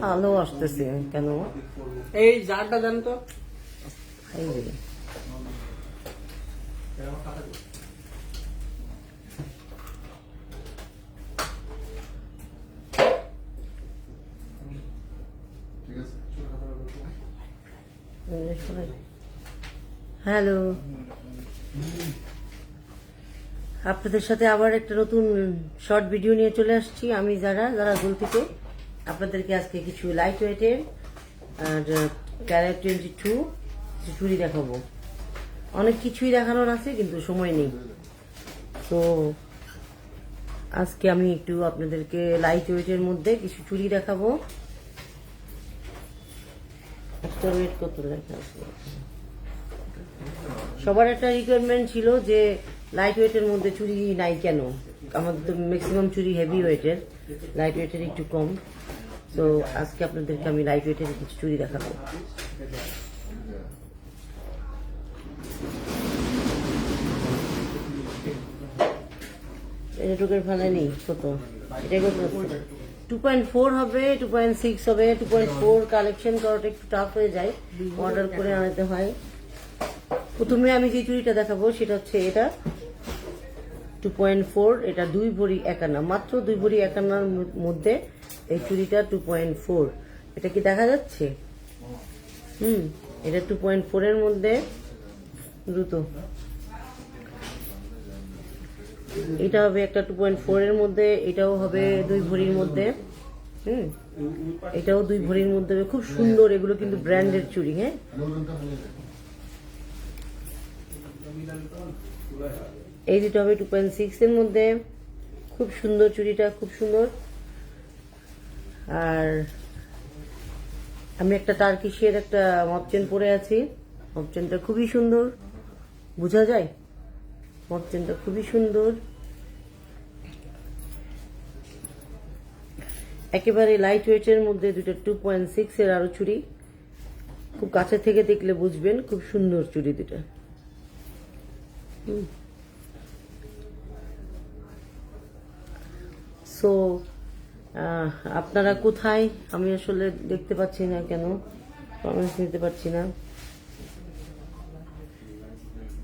আলো আসতেছে কেন? এই জারটা দেন তো। এই যে হ্যালো, আপনাদের সাথে আবার একটা নতুন শর্ট ভিডিও নিয়ে চলে আসছি। আমি যারা গোল থেকে আপনাদেরকে আজকে কিছু লাইট ওয়েটের আর ক্যারেট 22 চুড়ি দেখাবো। অনেক কিছুই দেখানোর আছে কিন্তু সময় নেই, তো আজকে আমি একটু আপনাদেরকে লাইট ওয়েটের মধ্যে কিছু চুড়ি দেখাবো। একটা ওয়েট কত লেখা আছে? সবার একটা রিকোয়ারমেন্ট ছিল যে লাইট ওয়েটের মধ্যে চুড়ি নাই কেন। আমাদের তো ম্যাক্সিমাম চুড়ি হেভি ওয়েটের, লাইট ওয়েটের একটু কম। তো আজকে আপনাদেরকে আমি লাইট ওয়েটের কিছু চুড়ি দেখাবো। নেটওয়ার্কের ভালো নেই কত, এটা কত? 2.4 হবে, 2.6 হবে। 2.4 কালেকশন করাটা একটু টাফ হয়ে যায়, অর্ডার করে আনতে হয়। প্রথমে আমি যে চুড়িটা দেখাবো সেটা হচ্ছে এটা 2.4। এটা 2 ভরি 1 আনা, মাত্র 2 ভরি 1 আনার মধ্যে এই চুড়িটা 2.4। এটা কি দেখা যাচ্ছে? এটা 2.4 এর মধ্যে দ্রুত। এটা হবে একটা 2.4 এর মধ্যে, এটাও হবে 2 ভরির মধ্যে। এটাও 2 ভরির মধ্যে, খুব সুন্দর। এগুলো কিন্তু ব্র্যান্ডের চুড়ি। হ্যাঁ, এই দুটো হবে 2.6 এর মধ্যে। খুব সুন্দর চুড়িটা, খুব সুন্দর। আর আমি একটা টার্কিশের একটা মপ চেন পরে আছি। মপ চেনটা খুবই সুন্দর, বোঝা যায়। মপ চেনটা খুবই সুন্দর, একেবারে লাইট ওয়েটের মধ্যে। দুটো 2.6 এর আরো চুড়ি, খুব কাছে থেকে দেখলে বুঝবেন খুব সুন্দর চুড়ি দুটা। সো আপনারা কোথায়? আমি আসলে দেখতে পাচ্ছি না কেন, কমেন্টস নিতে পারছি না।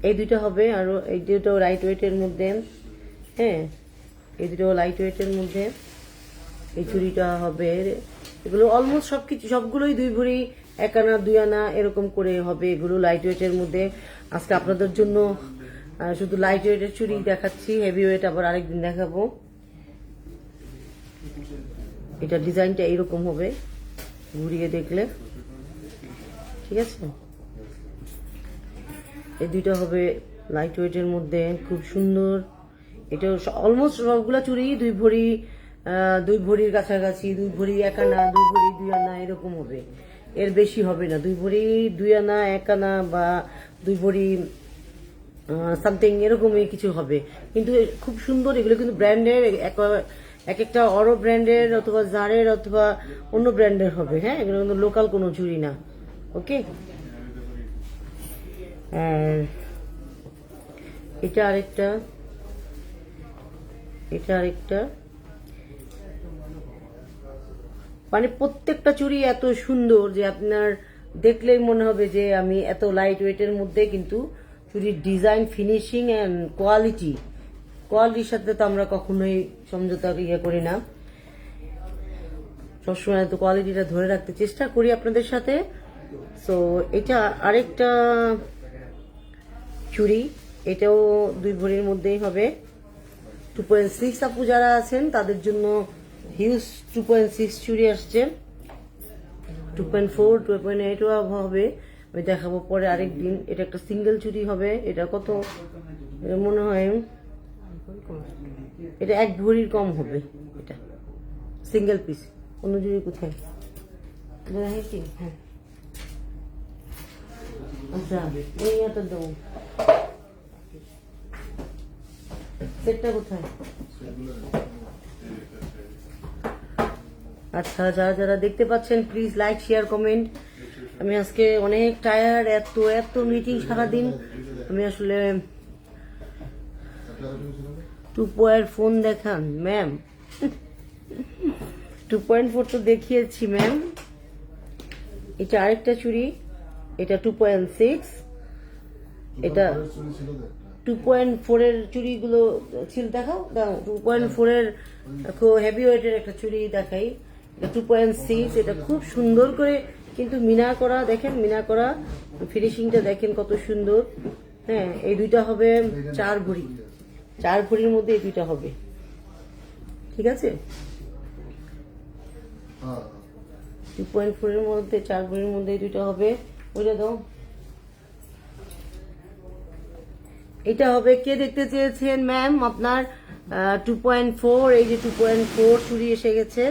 এই দুটো হবে, আর এই দুটো লাইট ওয়েটের মধ্যে। হ্যাঁ, এই দুটো লাইট ওয়েটের মধ্যে। এই চুড়িটা হবে, এগুলো অলমোস্ট সবগুলোই 2 ভরি 1 আনা 2 আনা এরকম করে হবে। এগুলো লাইট ওয়েটের মধ্যে। আজকে আপনাদের জন্য শুধু লাইট ওয়েটের চুড়ি দেখাচ্ছি, হেভি ওয়েট আবার আরেকদিন দেখাবো। এটা ডিজাইনটা এইরকম হবে ঘুরিয়ে দেখলে, ঠিক আছে। এই দুইটা হবে লাইট ওয়েটের মধ্যে, খুব সুন্দর। এটা অলমোস্ট সবগুলা চুড়ি 2 ভরির কাছাকাছি। 2 ভরি 1 আনা, 2 ভরি 2 আনা এরকম হবে, এর বেশি হবে না। 2 ভরি 2 আনা 1 আনা বা 2 ভরি সামথিং এরকমই কিছু হবে, কিন্তু খুব সুন্দর। এগুলো কিন্তু ব্র্যান্ডের, এক একটা অরো ব্র্যান্ডের অথবা জারের অথবা অন্য ব্র্যান্ডের হবে। হ্যাঁ, এগুলো কিন্তু লোকাল কোনো চুড়ি না। ওকে, আর এটা আরেকটা, এটা আরেকটা। মানে প্রত্যেকটা চুড়ি এত সুন্দর যে আপনার দেখলেই মনে হবে যে আমি এত লাইট ওয়েটের মধ্যে, কিন্তু চুড়ির ডিজাইন, ফিনিশিং অ্যান্ড কোয়ালিটির সাথে তো আমরা কখনোই সমঝোতা করি না। সবসময় তো কোয়ালিটিটা ধরে রাখতে চেষ্টা করি আপনাদের সাথে। সো এটা আরেকটা চুড়ি, এটাও 2 ভরির মধ্যেই হবে। 2.6 আপু যারা আছেন তাদের জন্য হিউজ 2.6 চুড়ি আসছে। 2.4 2.8 হবে, আমি দেখাবো পরে আরেকদিন। এটা একটা সিঙ্গেল চুড়ি হবে। এটা কত? এটা মনে হয় এটা 1 ভরির কম হবে। এটা সিঙ্গেল পিস। অন্য চুড়ি কোথায়? হ্যাঁ, আচ্ছা, এই একটা দেবো। সেটটা কোথায়? আচ্ছা, যারা দেখতে পাচ্ছেন প্লিজ লাইক, শেয়ার, কমেন্ট। আমি আজকে অনেক টায়ার্ড, এত মিটিং সারাদিন। আমি আসলে 2 ফোন দেখান ম্যাম। 2.4 তো দেখিয়েছি ম্যাম। এটা আরেকটা চুড়ি, এটা 2.6, এটা 2.4 এর চুড়িগুলো ছিল, দেখাও দাও। 2.4 এর খুব হেভি ওয়েটের একটা চুড়ি দেখাই, এটা 2.6। এটা খুব সুন্দর করে কিন্তু মিনা করা, দেখেন মিনা করা ফিনিশিংটা দেখেন কত সুন্দর। হ্যাঁ, এই দুইটা হবে 4 ভরি, 4 ভরির মধ্যে এই দুইটা হবে, ঠিক আছে। 2.4 এর মধ্যে 4 ভরির মধ্যে এই দুইটা হবে। ওইটা দাও। এটা হবে, কে দেখতে চেয়েছেন ম্যাম আপনার 2.4? এই যে 2.4 চুড়ি এসে গেছে,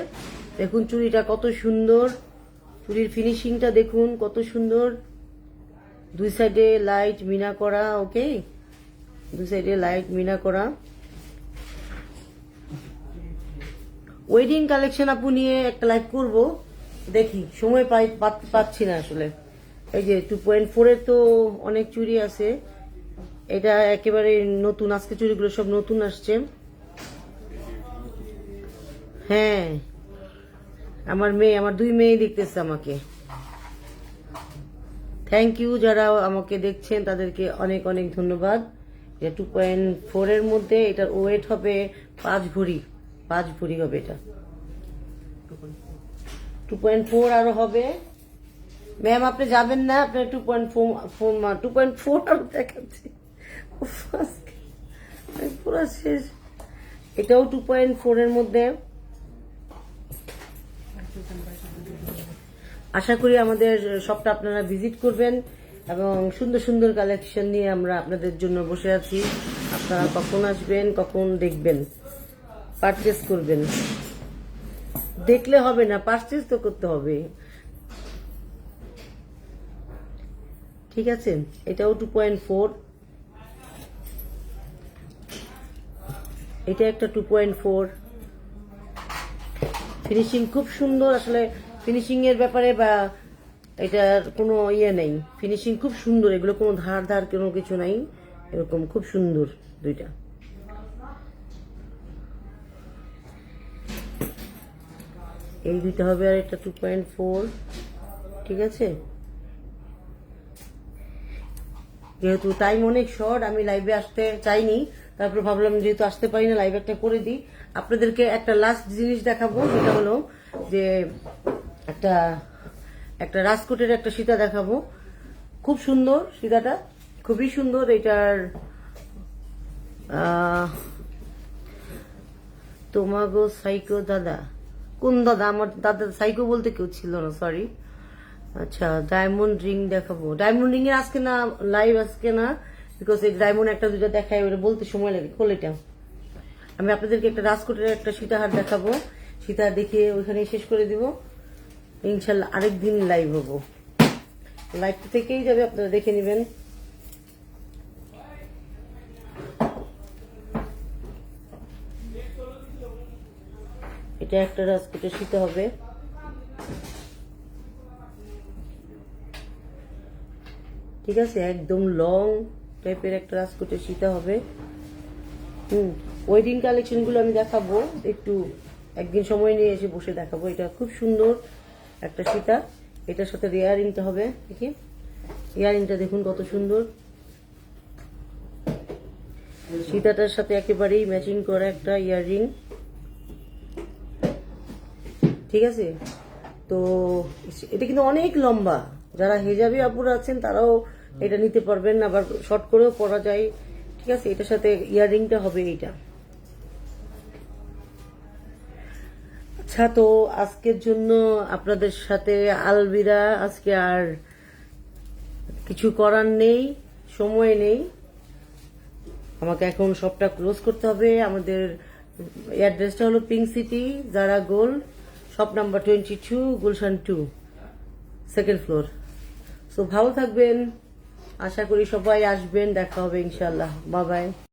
দেখুন চুড়িটা কত সুন্দর, চুড়ির ফিনিশিংটা দেখুন কত সুন্দর। দুই সাইডে লাইট মিনা করা, ওকে, দুই সাইডে লাইট মিনা করা। ওয়েডিং কালেকশন আপু নিয়ে একটা লাইভ করব, দেখি সময় পাচ্ছি না আসলে। এই যে 2.4 এর তো অনেক চুড়ি আছে, এটা একেবারে নতুন, আজকে চুড়িগুলো সব নতুন আসছে। হ্যাঁ, আমার মেয়ে, আমার 2 মেয়ে দেখতেছে আমাকে। থ্যাংক ইউ যারা আমাকে দেখছেন তাদেরকে অনেক অনেক ধন্যবাদ। এটা 2.4 এর মধ্যে, এটার ওয়েট হবে 5 ভরি, 5 ভরি হবে এটা। 2.4 আরো হবে ম্যাম, আপনি যাবেন না? আপনার 2.4 আরো দেখাচ্ছি, পুরো শেষ। এটাও 2.4 এর মধ্যে। আশা করি আমাদের শপটা আপনারা ভিজিট করবেন এবং সুন্দর সুন্দর কালেকশন নিয়ে আমরা আপনাদের জন্য বসে আছি। আপনারা কখন আসবেন, কখন দেখবেন, পারচেস করবেন। দেখলে হবে না, পারচেস তো করতে হবে, ঠিক আছে। এটাও 2.4, এটা একটা 2.4। ফিনিশিং খুব সুন্দর, আসলে ফিনিশিং এর ব্যাপারে বা এটার কোনো ইয়ে নেই, ফিনিশিং খুব সুন্দর, এগুলো কোনো ধার ধার কোনো কিছু নাই, এরকম খুব সুন্দর দুইটা। এই দুইটা হবে, আর এটা 2.4, ঠিক আছে। যেহেতু টাইম অনেক শর্ট, আমি লাইভে আসতে চাইনি, তারপর ভাবলাম যেহেতু আসতে পারি না লাইভ একটা করে দিই। আপনাদেরকে একটা লাস্ট জিনিস দেখাবো, সেটা হলো যে একটা একটা রাজকোটের একটা সীতা দেখাবো, খুব সুন্দর সীতাটা, খুবই সুন্দর। এটার তোমাগো সাইকো দাদা, কোন দাদা? আমার দাদা সাইকো বলতে কেউ ছিল না, সরি। আচ্ছা, ডায়মন্ড রিং দেখাবো। ডায়মন্ড রিং এর আজকে না, লাইভ আজকে না, বিকজ এই ডায়মন্ড একটা দুটো দেখায়, ওটা বলতে সময় লাগে। কোলেটা আমি আপনাদেরকে একটা রাজকোটের একটা সীতাহার দেখাবো, সীতাহার দেখিয়ে ওইখানেই শেষ করে দিব ইনশাল্লাহ। আরেকদিন লাইভ হবো, লাইভটা থেকেই যাবে, আপনারা দেখে নেবেন। এটা একটা রাজকোটের সীতা হবে, ঠিক আছে, একদম লং টাইপের একটা রাজকোটের সীতা হবে। ওয়েডিং কালেকশন গুলো আমি দেখাবো, একটু একদিন সময় নিয়ে এসে বসে দেখাবো। এটা খুব সুন্দর একটা সীতা, এটার সাথে ইয়াররিংটা হবে, দেখি ইয়াররিংটা দেখুন কত সুন্দর, সীতাটার সাথে একেবারেই ম্যাচিং করা একটা ইয়াররিং, ঠিক আছে। তো এটা কিন্তু অনেক লম্বা, যারা হেজাবি আপুরা আছেন তারাও এটা নিতে পারবেন, আবার শর্ট করেও পরা যায়, ঠিক আছে। এটার সাথে ইয়াররিংটা হবে এইটা। আচ্ছা, তো আজকের জন্য আপনাদের সাথে আলবিদা, আজকে আর কিছু করার নেই, সময় নেই, আমাকে এখন শপটা ক্লোজ করতে হবে। আমাদের অ্যাড্রেসটা হলো pink city Zara gold, shop number 22, Gulshan 2, second floor. So ভালো থাকবেন, আশা করি সবাই আসবেন, দেখা হবে ইনশাল্লাহ। Bye by.